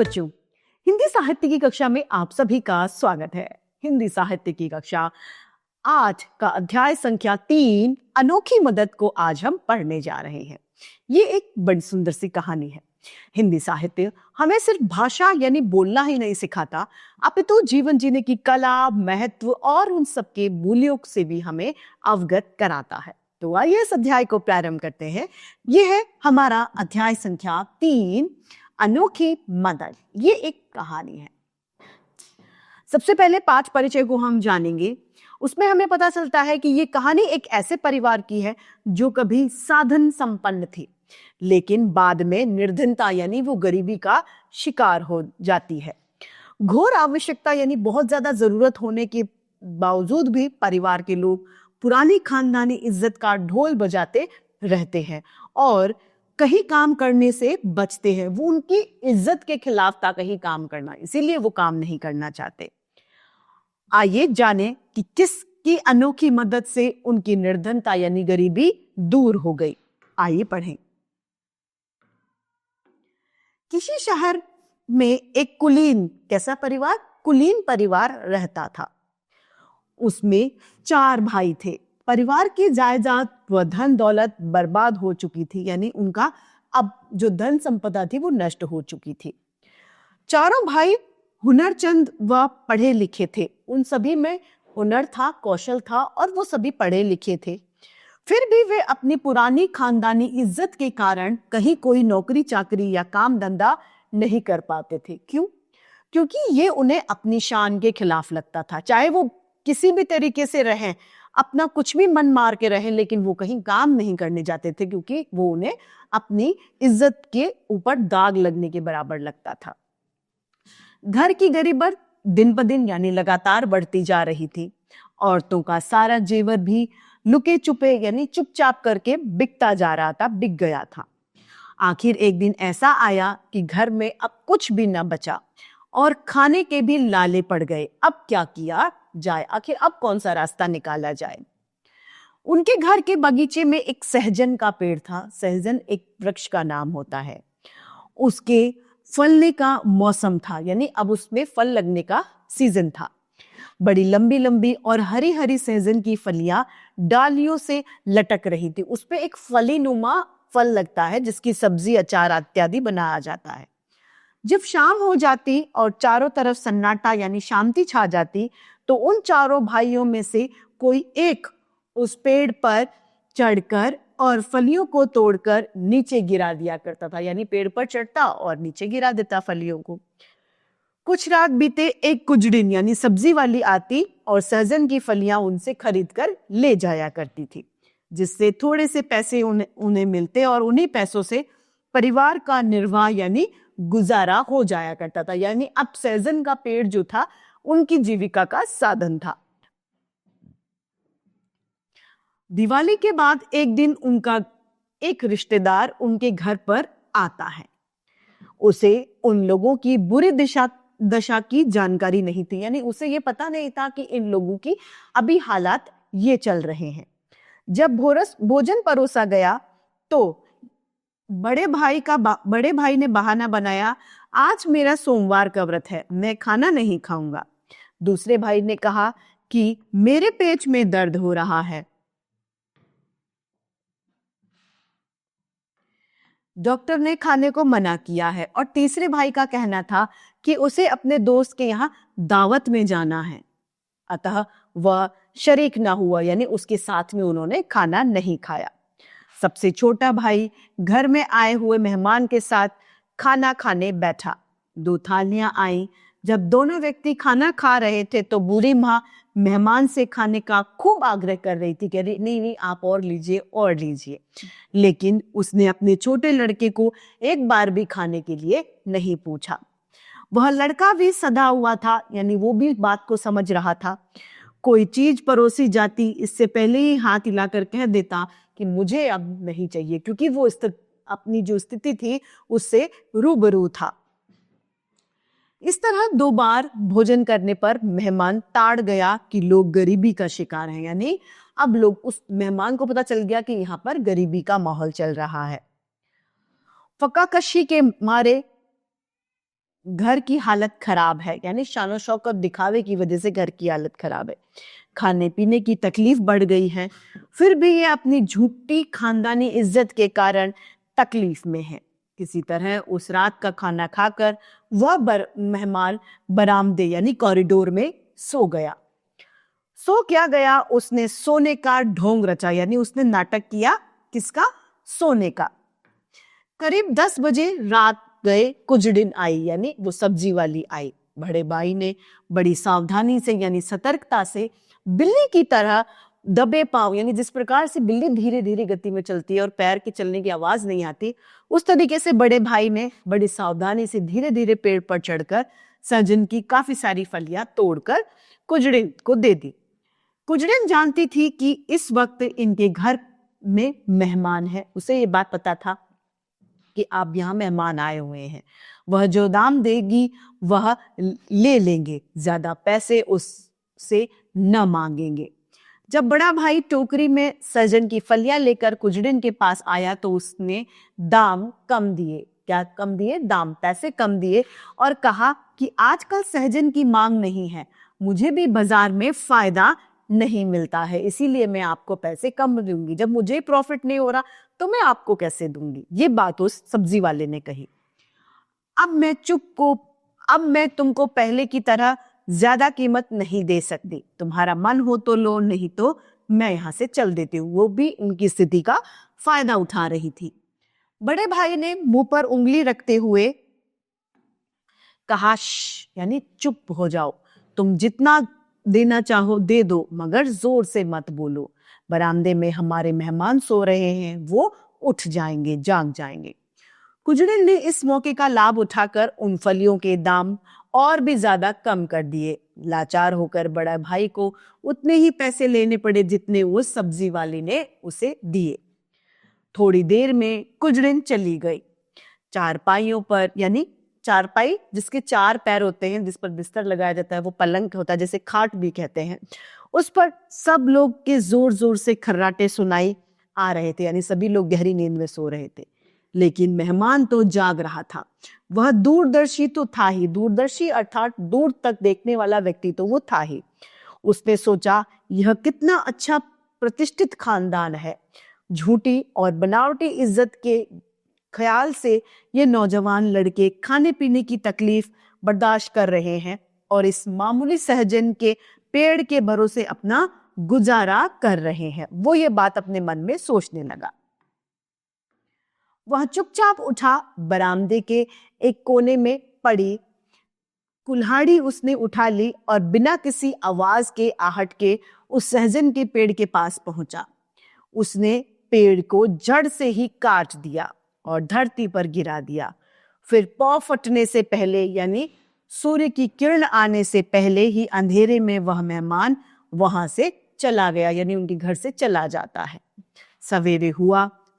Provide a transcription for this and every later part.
बच्चों, हिंदी साहित्य की कक्षा में आप सभी का स्वागत है। हिंदी साहित्य की कक्षा 8 का अध्याय संख्या 3 अनोखी मदद को आज हम पढ़ने जा रहे हैं। ये एक बड़ी सुंदर सी कहानी है। हिंदी साहित्य हमें सिर्फ भाषा यानी बोलना ही नहीं सिखाता, अपितु जीवन जीने की कला, महत्व और उन सबके मूल्यों से भी हमें अवगत कराता है। तो आइए इस अध्याय को प्रारंभ करते हैं। यह है हमारा अध्याय संख्या 3 अनोखी मदद। ये एक कहानी है। सबसे पहले पाठ परिचय को हम जानेंगे। उसमें हमें पता चलता है कि ये कहानी एक ऐसे परिवार की है जो कभी साधन संपन्न थी, लेकिन बाद में निर्धनता यानी वो गरीबी का शिकार हो जाती है। घोर आवश्यकता यानी बहुत ज्यादा जरूरत होने के बावजूद भी परिवार के लोग पुरानी खानदानी इज्जत का ढोल बजाते रहते हैं और कहीं काम करने से बचते हैं। वो उनकी इज्जत के खिलाफ था कहीं काम करना, इसीलिए वो काम नहीं करना चाहते। आइए जाने कि किसकी अनोखी मदद से उनकी निर्धनता यानी गरीबी दूर हो गई। आइए पढ़ें। किसी शहर में एक कुलीन, कैसा परिवार? कुलीन परिवार रहता था। उसमें 4 भाई थे। परिवार की जायदाद व धन दौलत बर्बाद हो चुकी थी, यानी उनका अब जो धन संपदा थी वो नष्ट हो चुकी थी। चारों भाई हुनरचंद व पढ़े लिखे थे। उन सभी में हुनर था, कौशल था और वो सभी पढ़े लिखे थे। फिर भी वे अपनी पुरानी खानदानी इज्जत के कारण कहीं कोई नौकरी चाकरी या काम धंधा नहीं कर पाते थे। क्यों? क्योंकि ये उन्हें अपनी शान के खिलाफ लगता था। चाहे वो किसी भी तरीके से रहें, अपना कुछ भी मन मार के रहें, लेकिन वो कहीं काम नहीं करने जाते थे क्योंकि वो उन्हें अपनी इज्जत के ऊपर दाग लगने के बराबर लगता था। घर की गरीबत दिन ब दिन यानी लगातार बढ़ती जा रही थी। औरतों का सारा जेवर भी लुके छुपे यानी चुपचाप करके बिकता जा रहा था, बिक गया था। आखिर एक दिन ऐसा आया कि घर में अब कुछ भी न बचा और खाने के भी लाले पड़ गए। अब क्या किया जाए? आखिर अब कौन सा रास्ता निकाला जाए? उनके घर के बगीचे में एक सहजन का पेड़ था। सहजन एक वृक्ष का नाम होता है। उसके फलने का मौसम था, यानी अब उसमें फल लगने का सीजन था। बड़ी लंबी लंबी और हरी हरी सहजन की फलियां डालियों से लटक रही थी। उस पे एक फली नुमा फल लगता है जिसकी सब्जी, अचार इत्यादि बनाया जाता है। जब शाम हो जाती और चारों तरफ सन्नाटा यानी शांति छा जाती, तो उन चारों भाइयों में से कोई एक उस पेड़ पर चढ़कर और फलियों को तोड़कर नीचे गिरा दिया करता था। यानी पेड़ पर चढ़ता और नीचे गिरा देता फलियों को। कुछ रात बीते एक कुजड़िन यानी सब्जी वाली आती और सहजन की फलियां उनसे खरीद कर ले जाया करती थी, जिससे थोड़े से पैसे उन्हें मिलते और उन्हीं पैसों से परिवार का निर्वाह यानी गुजारा हो जाया करता था। यानी अब सहजन का पेड़ जो था उनकी जीविका का साधन था। दिवाली के बाद एक दिन उनका एक रिश्तेदार उनके घर पर आता है। उसे उन लोगों की बुरी दशा की जानकारी नहीं थी, यानी उसे ये पता नहीं था कि इन लोगों की अभी हालात ये चल रहे हैं। जब भोजन परोसा गया तो बड़े भाई ने बहाना बनाया, आज मेरा सोमवार का व्रत है, मैं खाना नहीं खाऊंगा। दूसरे भाई ने कहा कि मेरे पेट में दर्द हो रहा है, डॉक्टर ने खाने को मना किया है। और तीसरे भाई का कहना था कि उसे अपने दोस्त के यहाँ दावत में जाना है, अतः वह शरीक ना हुआ, यानी उसके साथ में उन्होंने खाना नहीं खाया। सबसे छोटा भाई घर में आए हुए मेहमान के साथ खाना खाने बैठा। 2 थालियां आई। जब दोनों व्यक्ति खाना खा रहे थे तो बूढ़ी माँ मेहमान से खाने का खूब आग्रह कर रही थी, कह रही नहीं आप और लीजिए। लेकिन उसने अपने छोटे लड़के को एक बार भी खाने के लिए नहीं पूछा। वह लड़का भी सदा हुआ था, यानी वो भी बात को समझ रहा था। कोई चीज परोसी जाती, इससे पहले ही हाथ हिलाकर कह देता कि मुझे अब नहीं चाहिए, क्योंकि वो अपनी जो स्थिति थी उससे रूबरू था। इस तरह 2 बार भोजन करने पर मेहमान ताड़ गया कि लोग गरीबी का शिकार हैं, यानी अब लोग, उस मेहमान को पता चल गया कि यहाँ पर गरीबी का माहौल चल रहा है। फकाकशी के मारे घर की हालत खराब है, यानी शानो शौकत दिखावे की वजह से घर की हालत खराब है, खाने पीने की तकलीफ बढ़ गई है, फिर भी ये अपनी झूठी खानदानी इज्जत के कारण तकलीफ में है। किसी तरह उस रात का खाना खाकर वह मेहमान बरामदे यानी कॉरिडोर में सो गया। सो क्या गया, उसने सोने का ढोंग रचा, यानी उसने नाटक किया। किसका? सोने का। करीब 10 बजे रात गए कुजड़िन आई, यानी वो सब्जी वाली आई। बड़े भाई ने बड़ी सावधानी से यानी सतर्कता से बिल्ली की तरह दबे पांव, यानी जिस प्रकार से बिल्ली धीरे धीरे गति में चलती है और पैर के चलने की आवाज नहीं आती, उस तरीके से बड़े भाई ने बड़ी सावधानी से धीरे धीरे पेड़ पर चढ़कर सहजन की काफी सारी फलियां तोड़कर कुजड़िन को दे दी। कुजड़िन जानती थी कि इस वक्त इनके घर में मेहमान है। उसे ये बात पता था कि आप यहाँ मेहमान आए हुए हैं, वह जो दाम देगी वह ले लेंगे, ज्यादा पैसे उससे न मांगेंगे। जब बड़ा भाई टोकरी में सहजन की फलियां लेकर कुजड़िन के पास आया तो उसने दाम कम दिए। क्या कम दिए? दाम, पैसे कम दिए और कहा कि आजकल सहजन की मांग नहीं है, मुझे भी बाजार में फायदा नहीं मिलता है, इसीलिए मैं आपको पैसे कम दूंगी। जब मुझे प्रॉफिट नहीं हो रहा तो मैं आपको कैसे दूंगी? ये बात उस सब्जी वाले ने कही। अब मैं तुमको पहले की तरह ज्यादा कीमत नहीं दे सकती, तुम्हारा मन हो तो लो, नहीं तो मैं यहां से चल देती हूँ। वो भी उनकी स्थिति का फायदा उठा रही थी। बड़े भाई ने मुंह पर उंगली रखते हुए कहा, यानी चुप हो जाओ, तुम जितना देना चाहो दे दो, मगर जोर से मत बोलो, बरामदे में हमारे मेहमान सो रहे हैं, वो उठ जाएंगे, जाग जाएंगे। कुजड़िन ने इस मौके का लाभ उठाकर उन फलियों के दाम और भी ज्यादा कम कर दिए। लाचार होकर बड़ा भाई को उतने ही पैसे लेने पड़े जितने उस सब्जी वाली ने उसे दिए। थोड़ी देर में कुजड़िन चली गई। चारपाइयों पर, यानी चारपाई जिसके 4 पैर होते हैं, जिस पर बिस्तर लगाया जाता है, वो पलंग होता है, जैसे खाट भी कहते हैं, उस पर सब लोग के जोर जोर से खर्राटे सुनाई आ रहे थे, यानी सभी लोग गहरी नींद में सो रहे थे। लेकिन मेहमान तो जाग रहा था। वह दूरदर्शी तो था ही, दूरदर्शी अर्थात दूर तक देखने वाला व्यक्ति तो वो था ही। उसने सोचा, यह कितना अच्छा प्रतिष्ठित खानदान है। झूठी और बनावटी इज्जत के ख्याल से ये नौजवान लड़के खाने पीने की तकलीफ बर्दाश्त कर रहे हैं और इस मामूली सहजन के पेड़ के भरोसे अपना गुजारा कर रहे हैं। वो ये बात अपने मन में सोचने लगा। वह चुपचाप उठा, बरामदे के एक कोने में पड़ी कुल्हाड़ी उसने उठा ली और बिना किसी आवाज के, आहट के उस सहजन के पेड़ के पास पहुंचा। उसने पेड़ को जड़ से ही काट दिया और धरती पर गिरा दिया। फिर पौ फटने से पहले, यानी सूर्य की किरण आने से पहले ही अंधेरे में वह मेहमान वहां से चला गया, यानी उनके घर से चला जाता है।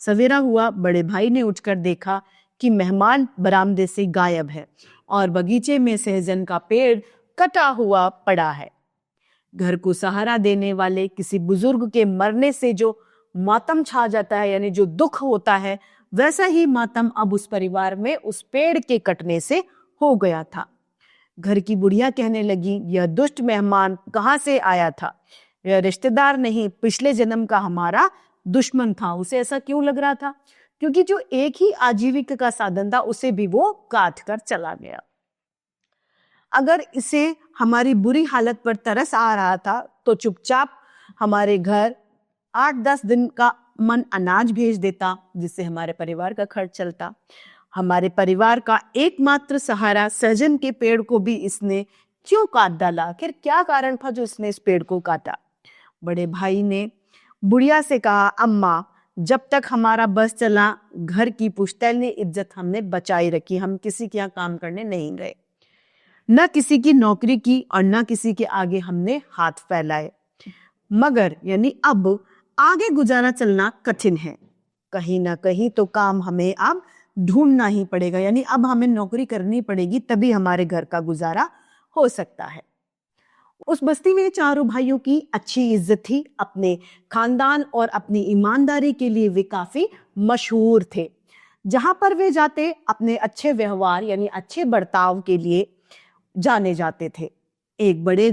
सवेरा हुआ, बड़े भाई ने उठकर देखा कि मेहमान बरामदे से गायब है और बगीचे में सहजन का पेड़ कटा हुआ पड़ा है। घर को सहारा देने वाले किसी बुजुर्ग के मरने से जो मातम छा जाता है, यानी जो दुख होता है, वैसा ही मातम अब उस परिवार में उस पेड़ के कटने से हो गया था। घर की बुढ़िया कहने लगी, यह दुष्ट मेहमान कहाँ से आया था? यह रिश्तेदार नहीं, पिछले जन्म का हमारा दुश्मन था। उसे ऐसा क्यों लग रहा था? क्योंकि जो एक ही आजीविका का साधन था उसे भी वो काट कर चला गया। अगर इसे हमारी बुरी हालत पर तरस आ रहा था तो चुपचाप हमारे घर 8-10 दिन का मन अनाज भेज देता, जिससे हमारे परिवार का खर्च चलता। हमारे परिवार का एकमात्र सहारा सहजन के पेड़ को भी इसने क्यों काट डाला? आखिर क्या कारण था जो इसने इस पेड़ को काटा? बड़े भाई ने बुढ़िया से कहा, अम्मा, जब तक हमारा बस चला, घर की पुश्तैनी इज्जत हमने बचाई रखी। हम किसी के यहाँ काम करने नहीं गए, न किसी की नौकरी की और न किसी के आगे हमने हाथ फैलाए। मगर यानी अब आगे गुजारा चलना कठिन है, कहीं ना कहीं तो काम हमें अब ढूंढना ही पड़ेगा, यानी अब हमें नौकरी करनी पड़ेगी, तभी हमारे घर का गुजारा हो सकता है। उस बस्ती में चारों भाइयों की अच्छी इज्जत थी। अपने खानदान और अपनी ईमानदारी के लिए वे काफी मशहूर थे। जहां पर वे जाते अपने अच्छे व्यवहार यानी अच्छे बर्ताव के लिए जाने जाते थे। एक बड़े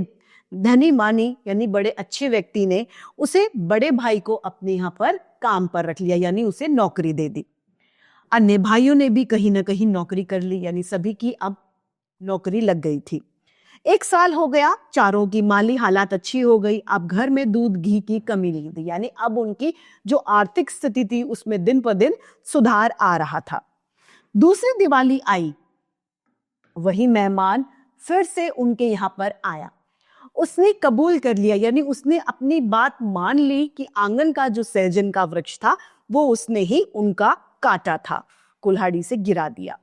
धनी मानी यानी बड़े अच्छे व्यक्ति ने उसे बड़े भाई को अपने यहाँ पर काम पर रख लिया, यानी उसे नौकरी दे दी। अन्य भाइयों ने भी कहीं ना कहीं नौकरी कर ली, यानी सभी की अब नौकरी लग गई थी। 1 साल हो गया, चारों की माली हालात अच्छी हो गई। अब घर में दूध घी की कमी नहीं थी, यानी अब उनकी जो आर्थिक स्थिति थी उसमें दिन पर दिन सुधार आ रहा था। दूसरी दिवाली आई, वही मेहमान फिर से उनके यहाँ पर आया। उसने कबूल कर लिया, यानी उसने अपनी बात मान ली कि आंगन का जो सहजन का वृक्ष था वो उसने ही उनका काटा था, कुल्हाड़ी से गिरा दिया।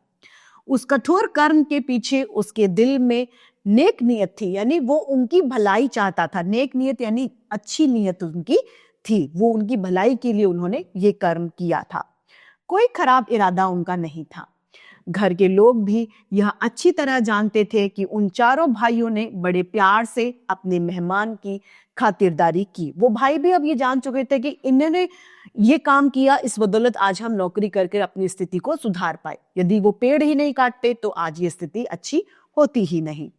उस कठोर कर्म के पीछे उसके दिल में नेक नियत थी, यानी वो उनकी भलाई चाहता था। नेक नियत यानी अच्छी नियत उनकी थी, वो उनकी भलाई के लिए उन्होंने ये कर्म किया था। कोई खराब इरादा उनका नहीं था। घर के लोग भी यह अच्छी तरह जानते थे कि उन चारों भाइयों ने बड़े प्यार से अपने मेहमान की खातिरदारी की। वो भाई भी अब ये जान चुके थे कि इन्होंने ये काम किया, इस बदौलत आज हम नौकरी करके अपनी स्थिति को सुधार पाए। यदि वो पेड़ ही नहीं काटते तो आज ये स्थिति अच्छी होती ही नहीं।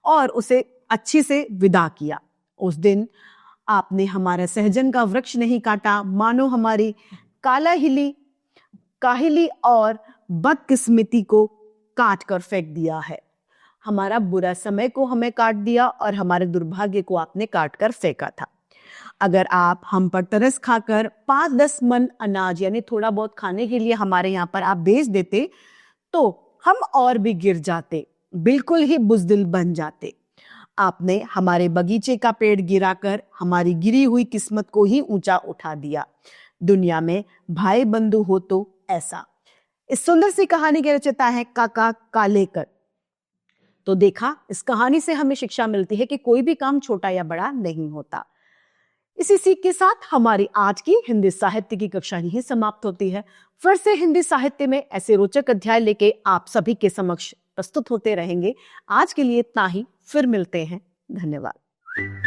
और उसे अच्छी से विदा किया। उस दिन आपने हमारा सहजन का वृक्ष नहीं काटा, मानो हमारी काहिली और बदकिस्मती को काट कर फेंक दिया है। हमारा बुरा समय को हमें काट दिया और हमारे दुर्भाग्य को आपने काट कर फेंका था। अगर आप हम पर तरस खाकर 5-10 मन अनाज यानी थोड़ा बहुत खाने के लिए हमारे यहाँ पर आप भेज देते तो हम और भी गिर जाते, बिल्कुल ही बुजदिल बन जाते। आपने हमारे बगीचे का पेड़ गिराकर हमारी गिरी हुई किस्मत को ही ऊंचा उठा दिया। दुनिया में भाई बंधु हो तो ऐसा। इस सुंदर सी कहानी के रचयिता है काका कालेकर। तो देखा, इस कहानी से हमें शिक्षा मिलती है कि कोई भी काम छोटा या बड़ा नहीं होता। इसी सीख के साथ हमारी आज की हिंदी साहित्य की कक्षा यहीं समाप्त होती है। फिर से हिंदी साहित्य में ऐसे रोचक अध्याय लेके आप सभी के समक्ष प्रस्तुत होते रहेंगे। आज के लिए इतना ही, फिर मिलते हैं। धन्यवाद।